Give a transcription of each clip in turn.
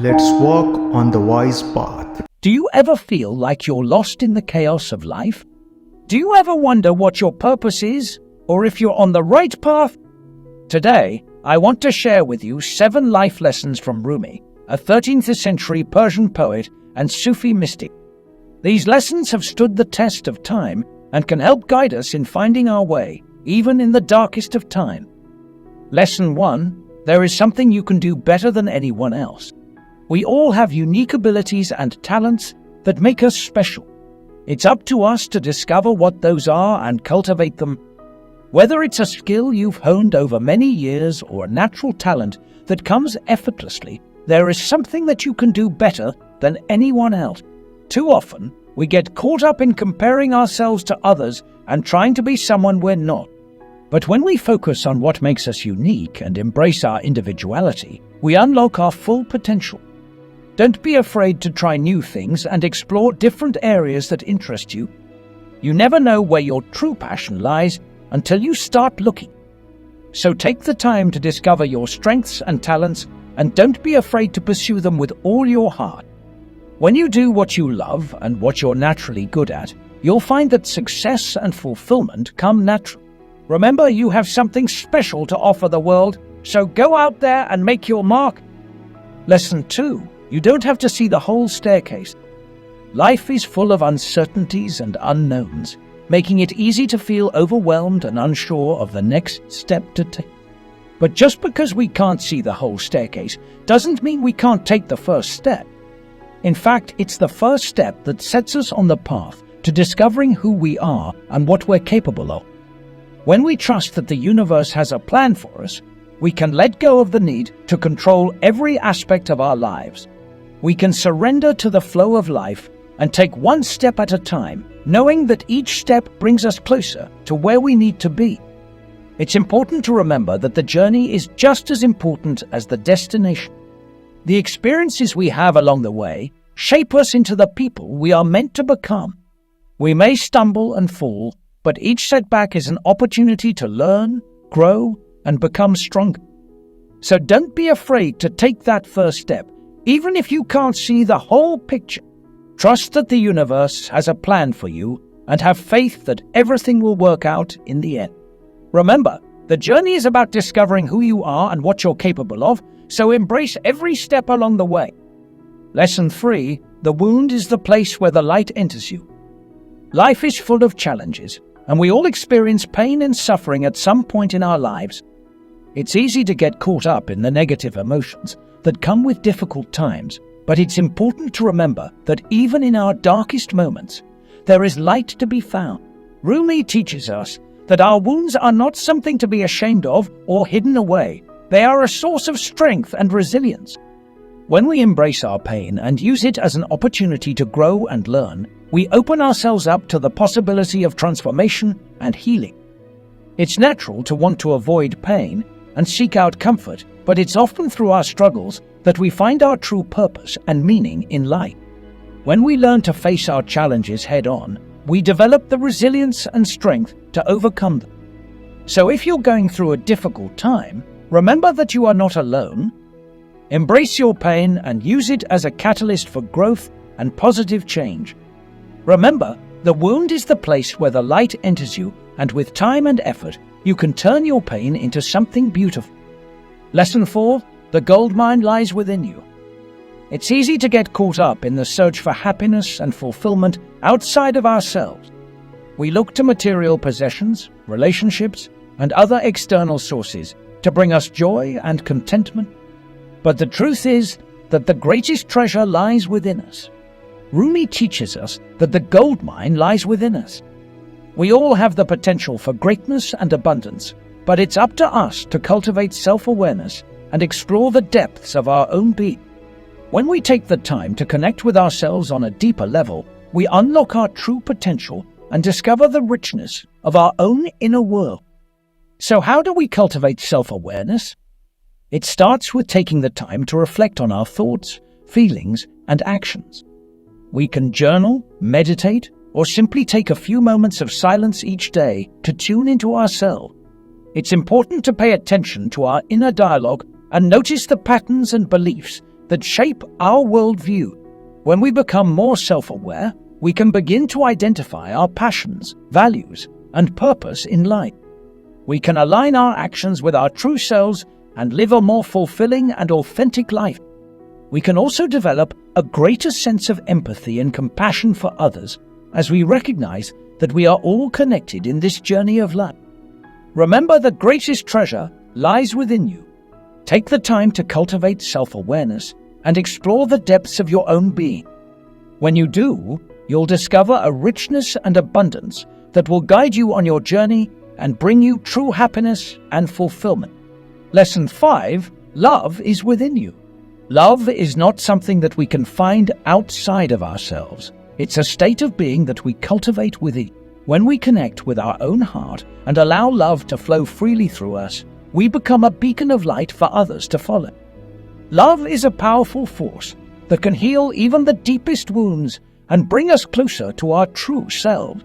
Let's walk on the wise path. Do you ever feel like you're lost in the chaos of life? Do you ever wonder what your purpose is, or if you're on the right path? Today, I want to share with you 7 life lessons from Rumi, a 13th century Persian poet and Sufi mystic. These lessons have stood the test of time and can help guide us in finding our way, even in the darkest of time. Lesson 1. There is something you can do better than anyone else. We all have unique abilities and talents that make us special. It's up to us to discover what those are and cultivate them. Whether it's a skill you've honed over many years or a natural talent that comes effortlessly, there is something that you can do better than anyone else. Too often, we get caught up in comparing ourselves to others and trying to be someone we're not. But when we focus on what makes us unique and embrace our individuality, we unlock our full potential. Don't be afraid to try new things and explore different areas that interest you. You never know where your true passion lies until you start looking. So take the time to discover your strengths and talents, and don't be afraid to pursue them with all your heart. When you do what you love and what you're naturally good at, you'll find that success and fulfillment come naturally. Remember, you have something special to offer the world, so go out there and make your mark. Lesson 2. You don't have to see the whole staircase. Life is full of uncertainties and unknowns, making it easy to feel overwhelmed and unsure of the next step to take. But just because we can't see the whole staircase doesn't mean we can't take the first step. In fact, it's the first step that sets us on the path to discovering who we are and what we're capable of. When we trust that the universe has a plan for us, we can let go of the need to control every aspect of our lives. We can surrender to the flow of life and take one step at a time, knowing that each step brings us closer to where we need to be. It's important to remember that the journey is just as important as the destination. The experiences we have along the way shape us into the people we are meant to become. We may stumble and fall, but each setback is an opportunity to learn, grow, and become stronger. So don't be afraid to take that first step, even if you can't see the whole picture. Trust that the universe has a plan for you and have faith that everything will work out in the end. Remember, the journey is about discovering who you are and what you're capable of, so embrace every step along the way. Lesson 3. The wound is the place where the light enters you. Life is full of challenges, and we all experience pain and suffering at some point in our lives. It's easy to get caught up in the negative emotions that come with difficult times, but it's important to remember that even in our darkest moments, there is light to be found. Rumi teaches us that our wounds are not something to be ashamed of or hidden away. They are a source of strength and resilience. When we embrace our pain and use it as an opportunity to grow and learn, we open ourselves up to the possibility of transformation and healing. It's natural to want to avoid pain and seek out comfort, but it's often through our struggles that we find our true purpose and meaning in life. When we learn to face our challenges head-on, we develop the resilience and strength to overcome them. So if you're going through a difficult time, remember that you are not alone. Embrace your pain and use it as a catalyst for growth and positive change. Remember, the wound is the place where the light enters you, and with time and effort, you can turn your pain into something beautiful. Lesson 4. The gold mine lies within you. It's easy to get caught up in the search for happiness and fulfillment outside of ourselves. We look to material possessions, relationships, and other external sources to bring us joy and contentment. But the truth is that the greatest treasure lies within us. Rumi teaches us that the gold mine lies within us. We all have the potential for greatness and abundance, but it's up to us to cultivate self-awareness and explore the depths of our own being. When we take the time to connect with ourselves on a deeper level, we unlock our true potential and discover the richness of our own inner world. So how do we cultivate self-awareness? It starts with taking the time to reflect on our thoughts, feelings, and actions. We can journal, meditate, or simply take a few moments of silence each day to tune into ourselves. It's important to pay attention to our inner dialogue and notice the patterns and beliefs that shape our worldview. When we become more self-aware, we can begin to identify our passions, values, and purpose in life. We can align our actions with our true selves and live a more fulfilling and authentic life. We can also develop a greater sense of empathy and compassion for others as we recognize that we are all connected in this journey of life. Remember, the greatest treasure lies within you. Take the time to cultivate self-awareness and explore the depths of your own being. When you do, you'll discover a richness and abundance that will guide you on your journey and bring you true happiness and fulfillment. Lesson 5: Love is within you. Love is not something that we can find outside of ourselves. It's a state of being that we cultivate within. When we connect with our own heart and allow love to flow freely through us, we become a beacon of light for others to follow. Love is a powerful force that can heal even the deepest wounds and bring us closer to our true selves.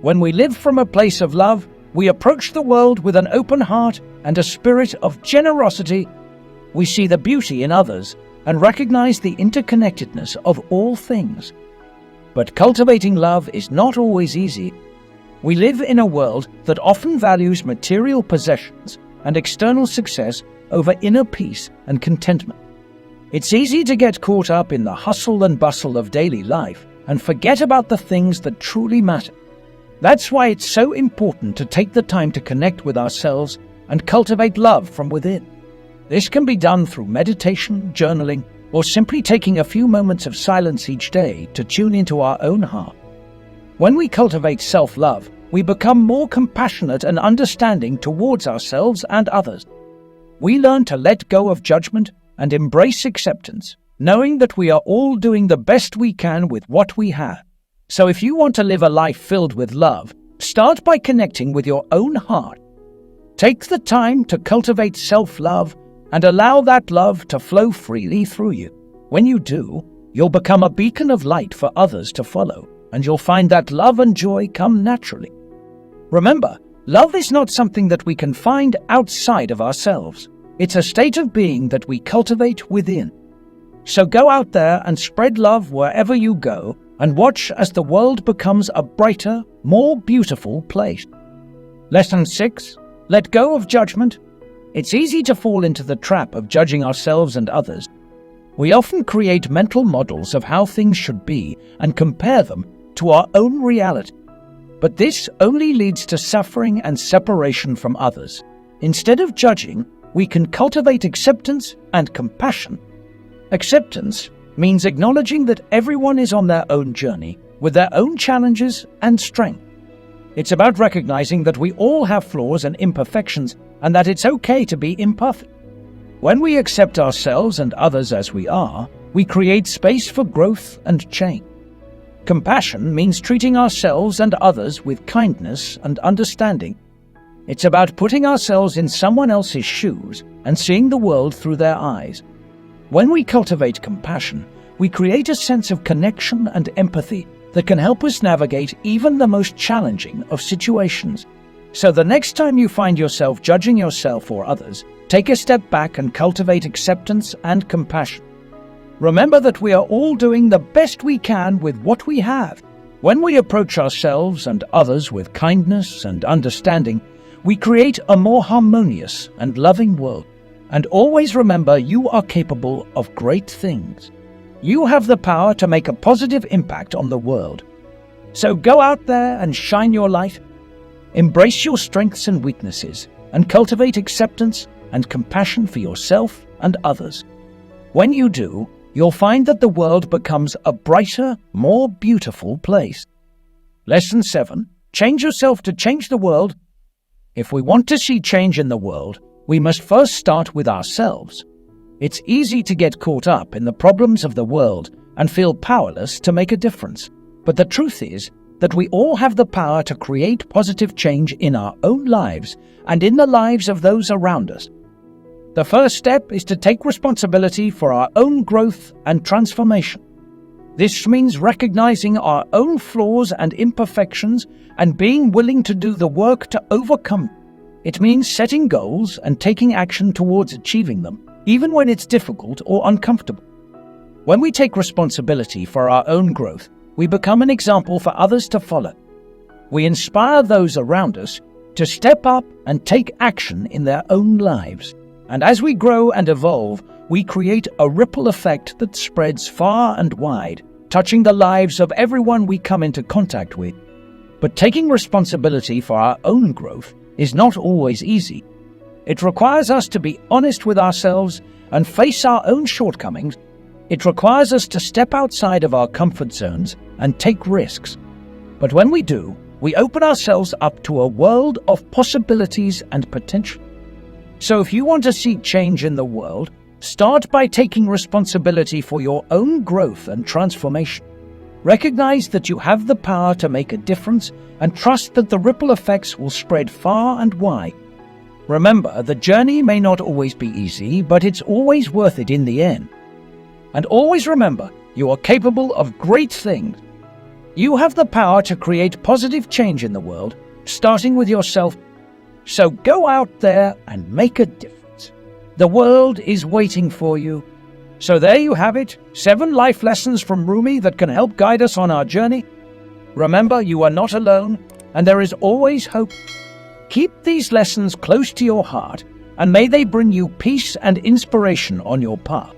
When we live from a place of love, we approach the world with an open heart and a spirit of generosity. We see the beauty in others and recognize the interconnectedness of all things. But cultivating love is not always easy. We live in a world that often values material possessions and external success over inner peace and contentment. It's easy to get caught up in the hustle and bustle of daily life and forget about the things that truly matter. That's why it's so important to take the time to connect with ourselves and cultivate love from within. This can be done through meditation, journaling, or simply taking a few moments of silence each day to tune into our own heart. When we cultivate self-love, we become more compassionate and understanding towards ourselves and others. We learn to let go of judgment and embrace acceptance, knowing that we are all doing the best we can with what we have. So if you want to live a life filled with love, start by connecting with your own heart. Take the time to cultivate self-love and allow that love to flow freely through you. When you do, you'll become a beacon of light for others to follow, and you'll find that love and joy come naturally. Remember, love is not something that we can find outside of ourselves. It's a state of being that we cultivate within. So go out there and spread love wherever you go, and watch as the world becomes a brighter, more beautiful place. Lesson 6: Let go of judgment. It's easy to fall into the trap of judging ourselves and others. We often create mental models of how things should be and compare them to our own reality. But this only leads to suffering and separation from others. Instead of judging, we can cultivate acceptance and compassion. Acceptance means acknowledging that everyone is on their own journey, with their own challenges and strength. It's about recognizing that we all have flaws and imperfections, and that it's okay to be imperfect. When we accept ourselves and others as we are, we create space for growth and change. Compassion means treating ourselves and others with kindness and understanding. It's about putting ourselves in someone else's shoes and seeing the world through their eyes. When we cultivate compassion, we create a sense of connection and empathy that can help us navigate even the most challenging of situations. So the next time you find yourself judging yourself or others, take a step back and cultivate acceptance and compassion. Remember that we are all doing the best we can with what we have. When we approach ourselves and others with kindness and understanding, we create a more harmonious and loving world. And always remember, you are capable of great things. You have the power to make a positive impact on the world. So go out there and shine your light. Embrace your strengths and weaknesses, and cultivate acceptance and compassion for yourself and others. When you do, you'll find that the world becomes a brighter, more beautiful place. Lesson 7: Change yourself to change the world. If we want to see change in the world, we must first start with ourselves. It's easy to get caught up in the problems of the world and feel powerless to make a difference. But the truth is that we all have the power to create positive change in our own lives and in the lives of those around us. The first step is to take responsibility for our own growth and transformation. This means recognizing our own flaws and imperfections and being willing to do the work to overcome them. It means setting goals and taking action towards achieving them, even when it's difficult or uncomfortable. When we take responsibility for our own growth, we become an example for others to follow. We inspire those around us to step up and take action in their own lives. And as we grow and evolve, we create a ripple effect that spreads far and wide, touching the lives of everyone we come into contact with. But taking responsibility for our own growth is not always easy. It requires us to be honest with ourselves and face our own shortcomings. It requires us to step outside of our comfort zones and take risks. But when we do, we open ourselves up to a world of possibilities and potential. So if you want to see change in the world, start by taking responsibility for your own growth and transformation. Recognize that you have the power to make a difference and trust that the ripple effects will spread far and wide. Remember, the journey may not always be easy, but it's always worth it in the end. And always remember, you are capable of great things. You have the power to create positive change in the world, starting with yourself. So go out there and make a difference. The world is waiting for you. So there you have it, 7 life lessons from Rumi that can help guide us on our journey. Remember, you are not alone, and there is always hope. Keep these lessons close to your heart, and may they bring you peace and inspiration on your path.